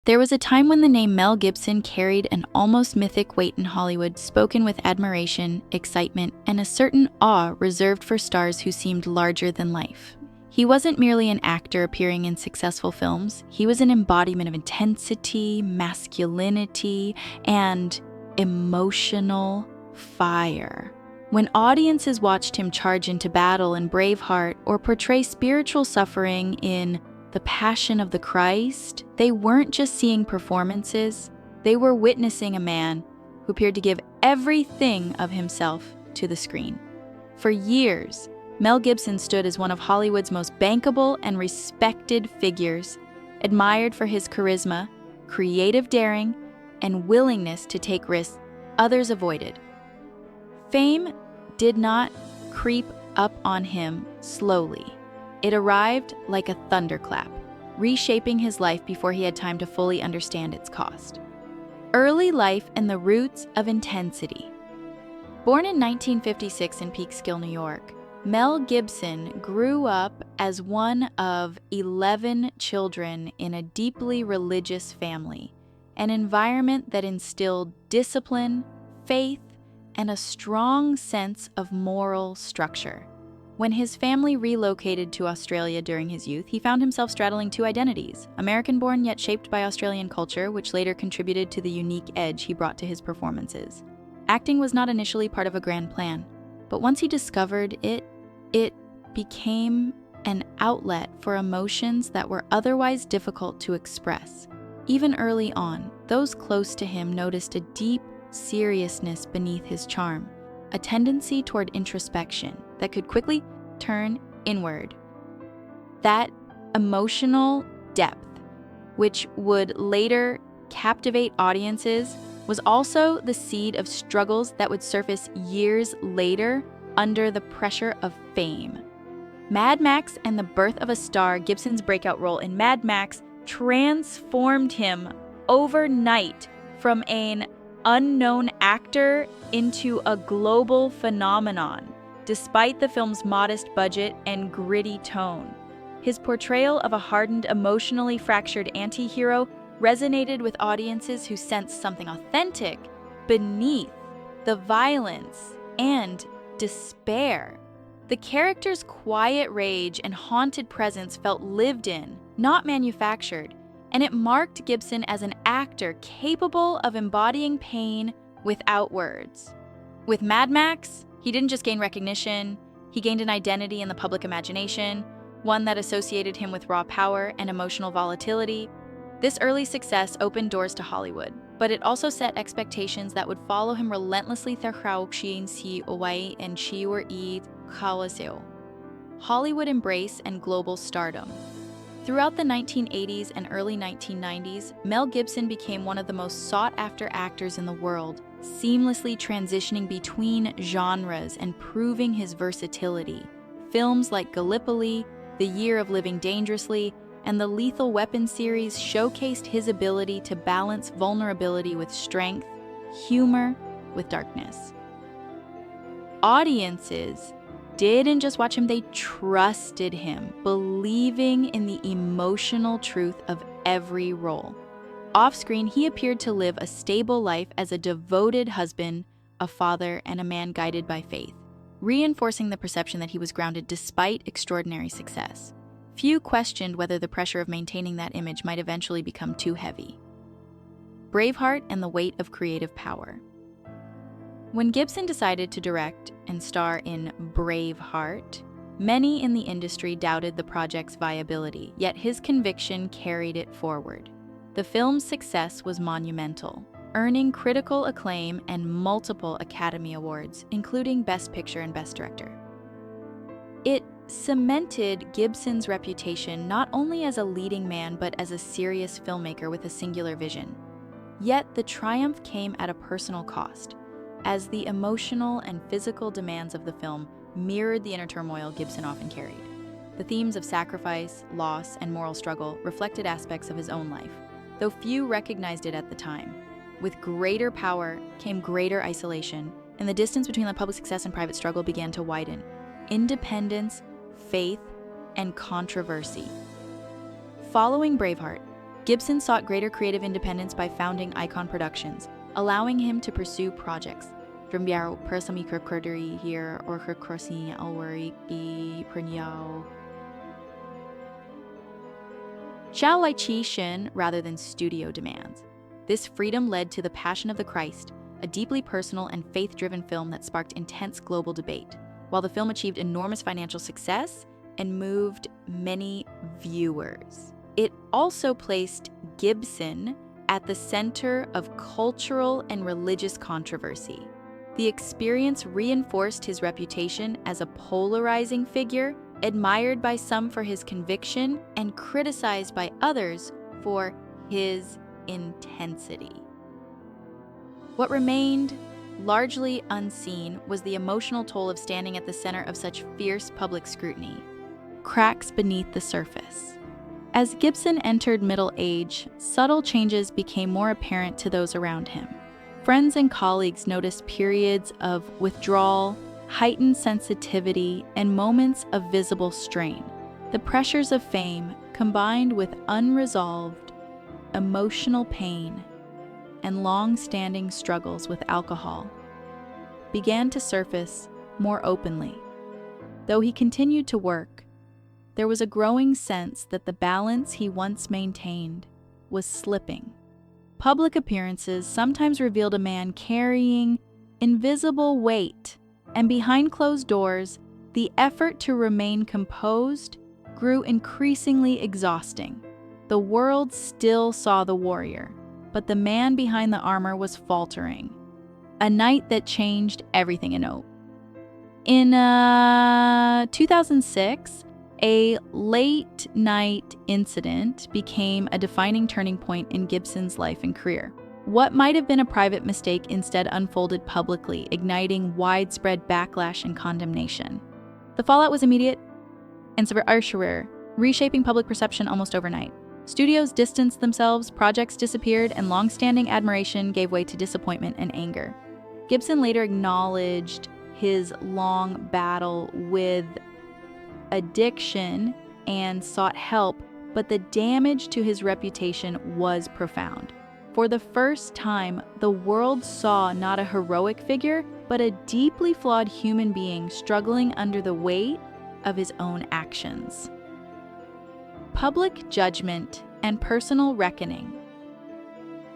There was a time when the name Mel Gibson carried an almost mythic weight in Hollywood, spoken with admiration, excitement, and a certain awe reserved for stars who seemed larger than life. He wasn't merely an actor appearing in successful films. He was an embodiment of intensity, masculinity, and emotional fire. When audiences watched him charge into battle in Braveheart or portray spiritual suffering in The Passion of the Christ, they weren't just seeing performances, they were witnessing a man who appeared to give everything of himself to the screen. For years, Mel Gibson stood as one of Hollywood's most bankable and respected figures, admired for his charisma, creative daring, and willingness to take risks others avoided. Fame did not creep up on him slowly. It arrived like a thunderclap, reshaping his life before he had time to fully understand its cost. Early life and the roots of intensity. Born in 1956 in Peekskill, New York, Mel Gibson grew up as one of 11 children in a deeply religious family, an environment that instilled discipline, faith, and a strong sense of moral structure. When his family relocated to Australia during his youth, he found himself straddling two identities, American-born yet shaped by Australian culture, which later contributed to the unique edge he brought to his performances. Acting was not initially part of a grand plan, but once he discovered it became an outlet for emotions that were otherwise difficult to express. Even early on, those close to him noticed a deep seriousness beneath his charm, a tendency toward introspection that could quickly turn inward. That emotional depth, which would later captivate audiences, was also the seed of struggles that would surface years later under the pressure of fame. Mad Max and the Birth of a Star, Gibson's breakout role in Mad Max, transformed him overnight from an unknown actor into a global phenomenon, despite the film's modest budget and gritty tone. His portrayal of a hardened, emotionally fractured anti-hero resonated with audiences who sensed something authentic beneath the violence and despair. The character's quiet rage and haunted presence felt lived in, not manufactured, and it marked Gibson as an actor capable of embodying pain without words. With Mad Max, he didn't just gain recognition, he gained an identity in the public imagination, one that associated him with raw power and emotional volatility. This early success opened doors to Hollywood, but it also set expectations that would follow him relentlessly throughout si Hawaii and Chiwar e Kawaseo. Hollywood embrace and global stardom. Throughout the 1980s and early 1990s, Mel Gibson became one of the most sought-after actors in the world, seamlessly transitioning between genres and proving his versatility. Films like Gallipoli, The Year of Living Dangerously, and the Lethal Weapon series showcased his ability to balance vulnerability with strength, humor with darkness. Audiences didn't just watch him, they trusted him, believing in the emotional truth of every role. Off-screen, he appeared to live a stable life as a devoted husband, a father, and a man guided by faith, reinforcing the perception that he was grounded despite extraordinary success. Few questioned whether the pressure of maintaining that image might eventually become too heavy. Braveheart and the weight of creative power. When Gibson decided to direct and star in Braveheart, many in the industry doubted the project's viability, yet his conviction carried it forward. The film's success was monumental, earning critical acclaim and multiple Academy Awards, including Best Picture and Best Director. It cemented Gibson's reputation not only as a leading man but as a serious filmmaker with a singular vision. Yet the triumph came at a personal cost, as the emotional and physical demands of the film mirrored the inner turmoil Gibson often carried. The themes of sacrifice, loss, and moral struggle reflected aspects of his own life, though few recognized it at the time. With greater power came greater isolation, and the distance between the public success and private struggle began to widen. Independence, faith, and controversy. Following Braveheart, Gibson sought greater creative independence by founding Icon Productions, allowing him to pursue projects. Drumbiaro persami kurkurduri here or kurkursi alwari I prinyao. Shin rather than studio demands. This freedom led to The Passion of the Christ, a deeply personal and faith-driven film that sparked intense global debate. While the film achieved enormous financial success and moved many viewers, it also placed Gibson at the center of cultural and religious controversy. The experience reinforced his reputation as a polarizing figure, admired by some for his conviction and criticized by others for his intensity. What remained largely unseen was the emotional toll of standing at the center of such fierce public scrutiny. Cracks beneath the surface. As Gibson entered middle age, subtle changes became more apparent to those around him. Friends and colleagues noticed periods of withdrawal, heightened sensitivity, and moments of visible strain. The pressures of fame, combined with unresolved emotional pain and long-standing struggles with alcohol, began to surface more openly. Though he continued to work, there was a growing sense that the balance he once maintained was slipping. Public appearances sometimes revealed a man carrying invisible weight, and behind closed doors, the effort to remain composed grew increasingly exhausting. The world still saw the warrior, but the man behind the armor was faltering. A night that changed everything in Oak. In 2006, a late-night incident became a defining turning point in Gibson's life and career. What might have been a private mistake instead unfolded publicly, igniting widespread backlash and condemnation. The fallout was immediate and severe, reshaping public perception almost overnight. Studios distanced themselves, projects disappeared, and long-standing admiration gave way to disappointment and anger. Gibson later acknowledged his long battle with addiction and sought help, but the damage to his reputation was profound. For the first time, the world saw not a heroic figure, but a deeply flawed human being struggling under the weight of his own actions. Public judgment and personal reckoning.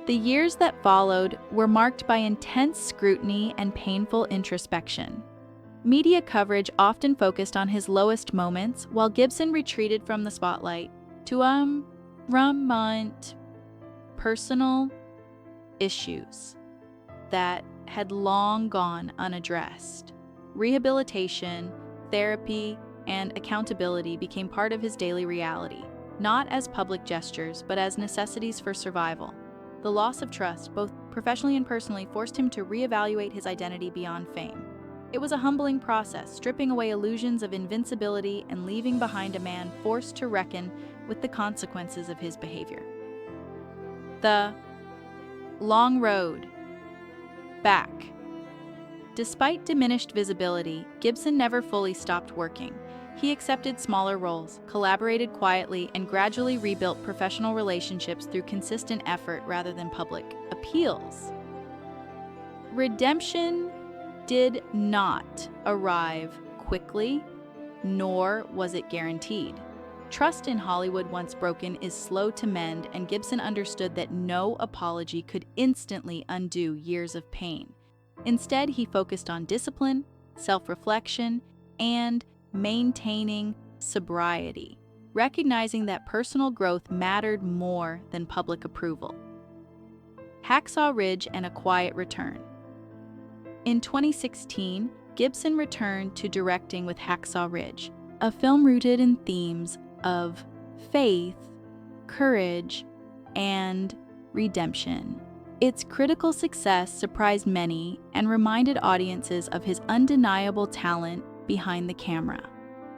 The years that followed were marked by intense scrutiny and painful introspection. Media coverage often focused on his lowest moments, while Gibson retreated from the spotlight to confront personal issues that had long gone unaddressed. Rehabilitation, therapy, and accountability became part of his daily reality, not as public gestures, but as necessities for survival. The loss of trust, both professionally and personally, forced him to reevaluate his identity beyond fame. It was a humbling process, stripping away illusions of invincibility and leaving behind a man forced to reckon with the consequences of his behavior. The long road back. Despite diminished visibility, Gibson never fully stopped working. He accepted smaller roles, collaborated quietly, and gradually rebuilt professional relationships through consistent effort rather than public appeals. Redemption did not arrive quickly, nor was it guaranteed. Trust in Hollywood, once broken, is slow to mend, and Gibson understood that no apology could instantly undo years of pain. Instead, he focused on discipline, self-reflection, and maintaining sobriety, recognizing that personal growth mattered more than public approval. Hacksaw Ridge and a quiet return. In 2016, Gibson returned to directing with Hacksaw Ridge, a film rooted in themes of faith, courage, and redemption. Its critical success surprised many and reminded audiences of his undeniable talent behind the camera.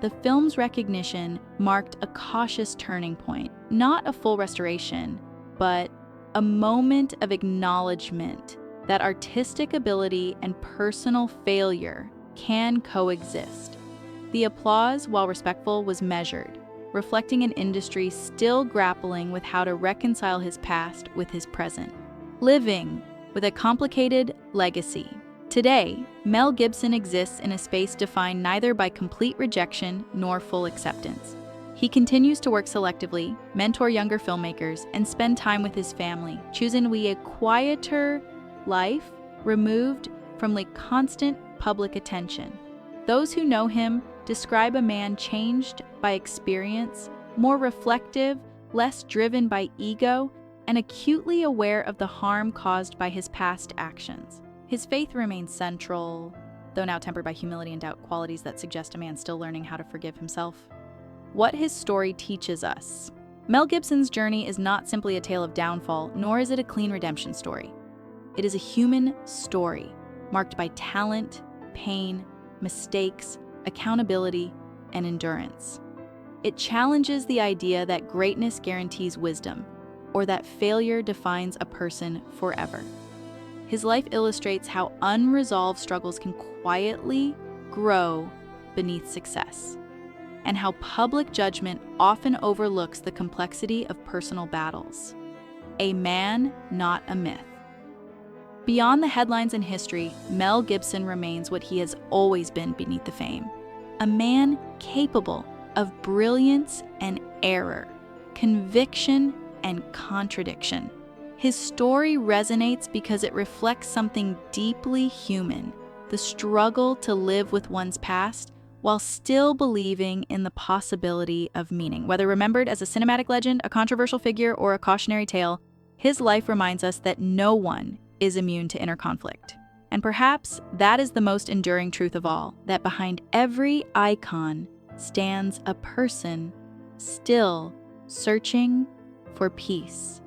The film's recognition marked a cautious turning point, not a full restoration, but a moment of acknowledgement that artistic ability and personal failure can coexist. The applause, while respectful, was measured, reflecting an industry still grappling with how to reconcile his past with his present. Living with a complicated legacy. Today, Mel Gibson exists in a space defined neither by complete rejection nor full acceptance. He continues to work selectively, mentor younger filmmakers, and spend time with his family, choosing to lead a quieter life removed from the constant public attention. Those who know him describe a man changed by experience, more reflective, less driven by ego, and acutely aware of the harm caused by his past actions. His faith remains central, though now tempered by humility and doubt, qualities that suggest a man still learning how to forgive himself. What his story teaches us. Mel Gibson's journey is not simply a tale of downfall, nor is it a clean redemption story. It is a human story, marked by talent, pain, mistakes, accountability, and endurance. It challenges the idea that greatness guarantees wisdom, or that failure defines a person forever. His life illustrates how unresolved struggles can quietly grow beneath success, and how public judgment often overlooks the complexity of personal battles. A man, not a myth. Beyond the headlines and history, Mel Gibson remains what he has always been beneath the fame. A man capable of brilliance and error, conviction and contradiction. His story resonates because it reflects something deeply human, the struggle to live with one's past while still believing in the possibility of meaning. Whether remembered as a cinematic legend, a controversial figure, or a cautionary tale, his life reminds us that no one is immune to inner conflict. And perhaps that is the most enduring truth of all, that behind every icon stands a person still searching for peace.